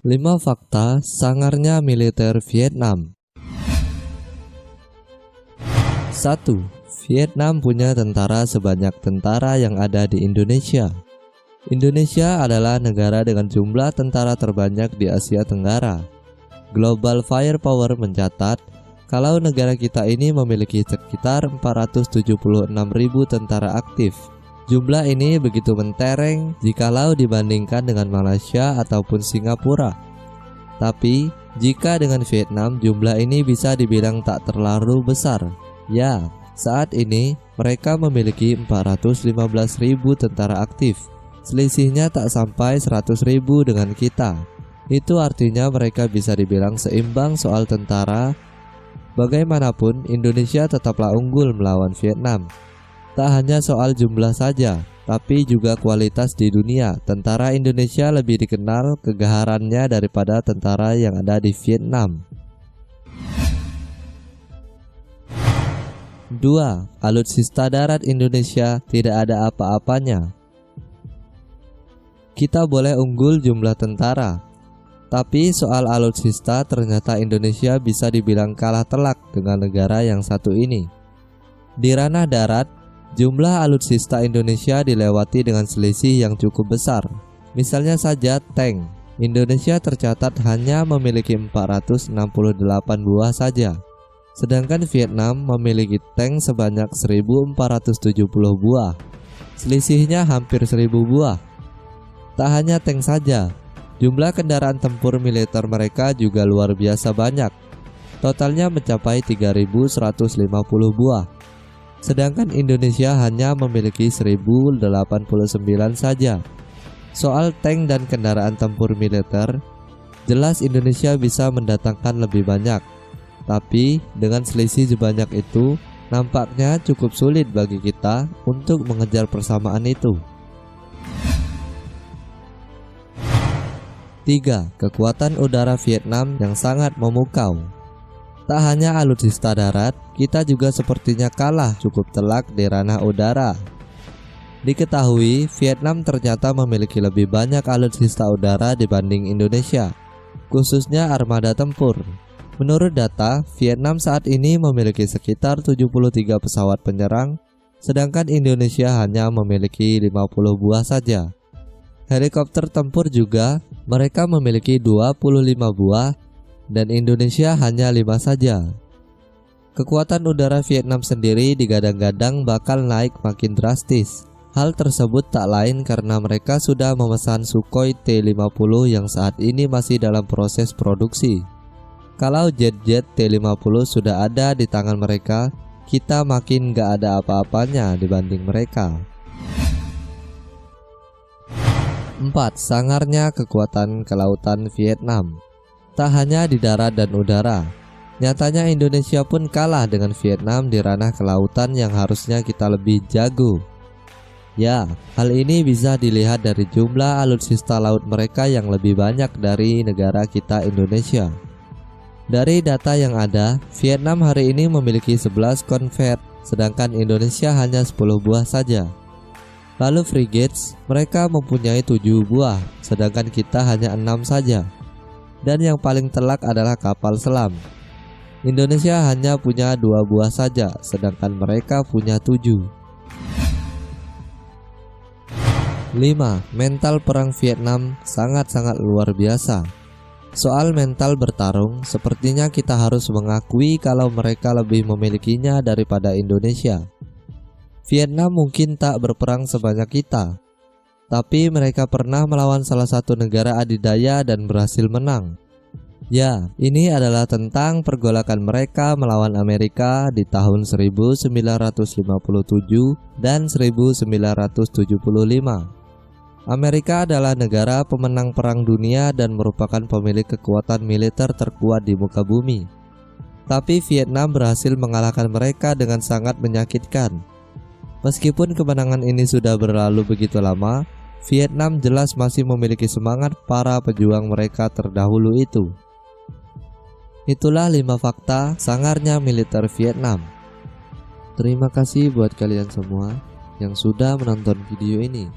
5 fakta sangarnya militer Vietnam. 1. Vietnam punya tentara sebanyak tentara yang ada di Indonesia. Indonesia adalah negara dengan jumlah tentara terbanyak di Asia Tenggara. Global Firepower mencatat kalau negara kita ini memiliki sekitar 476.000 tentara aktif. Jumlah ini begitu mentereng jikalau dibandingkan dengan Malaysia ataupun Singapura. Tapi, jika dengan Vietnam jumlah ini bisa dibilang tak terlalu besar. Ya, saat ini mereka memiliki 415.000 tentara aktif. Selisihnya tak sampai 100.000 dengan kita. Itu artinya mereka bisa dibilang seimbang soal tentara. Bagaimanapun, Indonesia tetaplah unggul melawan Vietnam. Tak hanya soal jumlah saja, tapi juga kualitas di dunia. Tentara Indonesia lebih dikenal kegaharannya daripada tentara yang ada di Vietnam. 2. Alutsista darat Indonesia tidak ada apa-apanya. Kita boleh unggul jumlah tentara, tapi soal alutsista ternyata Indonesia bisa dibilang kalah telak dengan negara yang satu ini. Di ranah darat, jumlah alutsista Indonesia dilewati dengan selisih yang cukup besar. Misalnya saja tank, Indonesia tercatat hanya memiliki 468 buah saja. Sedangkan Vietnam memiliki tank sebanyak 1.470 buah. Selisihnya hampir 1.000 buah. Tak hanya tank saja, jumlah kendaraan tempur militer mereka juga luar biasa banyak. Totalnya mencapai 3.150 buah. Sedangkan Indonesia hanya memiliki 1.089 saja. Soal tank dan kendaraan tempur militer, jelas Indonesia bisa mendatangkan lebih banyak. Tapi dengan selisih sebanyak itu, nampaknya cukup sulit bagi kita untuk mengejar persamaan itu. 3. Kekuatan udara Vietnam yang sangat memukau. Tak hanya alutsista darat, kita juga sepertinya kalah cukup telak di ranah udara. Diketahui, Vietnam ternyata memiliki lebih banyak alutsista udara dibanding Indonesia, khususnya armada tempur. Menurut data, Vietnam saat ini memiliki sekitar 73 pesawat penyerang, sedangkan Indonesia hanya memiliki 50 buah saja. Helikopter tempur juga mereka memiliki 25 buah dan Indonesia hanya 5 saja. Kekuatan udara Vietnam sendiri digadang-gadang bakal naik makin drastis. Hal tersebut tak lain karena mereka sudah memesan Sukhoi T-50 yang saat ini masih dalam proses produksi. Kalau jet-jet T-50 sudah ada di tangan mereka, kita makin gak ada apa-apanya dibanding mereka. 4. Sangarnya kekuatan kelautan Vietnam. Tak hanya di darat dan udara, nyatanya Indonesia pun kalah dengan Vietnam di ranah kelautan yang harusnya kita lebih jago. Ya, hal ini bisa dilihat dari jumlah alutsista laut mereka yang lebih banyak dari negara kita Indonesia. Dari data yang ada, Vietnam hari ini memiliki 11 konvert, sedangkan Indonesia hanya 10 buah saja. Lalu frigates, mereka mempunyai 7 buah, sedangkan kita hanya 6 saja. Dan yang paling telak adalah kapal selam. Indonesia hanya punya 2 buah saja, sedangkan mereka punya 7. 5. Mental perang Vietnam sangat-sangat luar biasa. Soal mental bertarung, sepertinya kita harus mengakui kalau mereka lebih memilikinya daripada Indonesia. Vietnam mungkin tak berperang sebanyak kita, tapi mereka pernah melawan salah satu negara adidaya dan berhasil menang. Ya, ini adalah tentang pergolakan mereka melawan Amerika di tahun 1957 dan 1975. Amerika adalah negara pemenang perang dunia dan merupakan pemilik kekuatan militer terkuat di muka bumi. Tapi Vietnam berhasil mengalahkan mereka dengan sangat menyakitkan. Meskipun kemenangan ini sudah berlalu begitu lama, Vietnam jelas masih memiliki semangat para pejuang mereka terdahulu itu. Itulah 5 fakta sangarnya militer Vietnam. Terima kasih buat kalian semua yang sudah menonton video ini.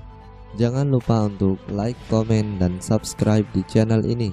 Jangan lupa untuk like, komen, dan subscribe di channel ini.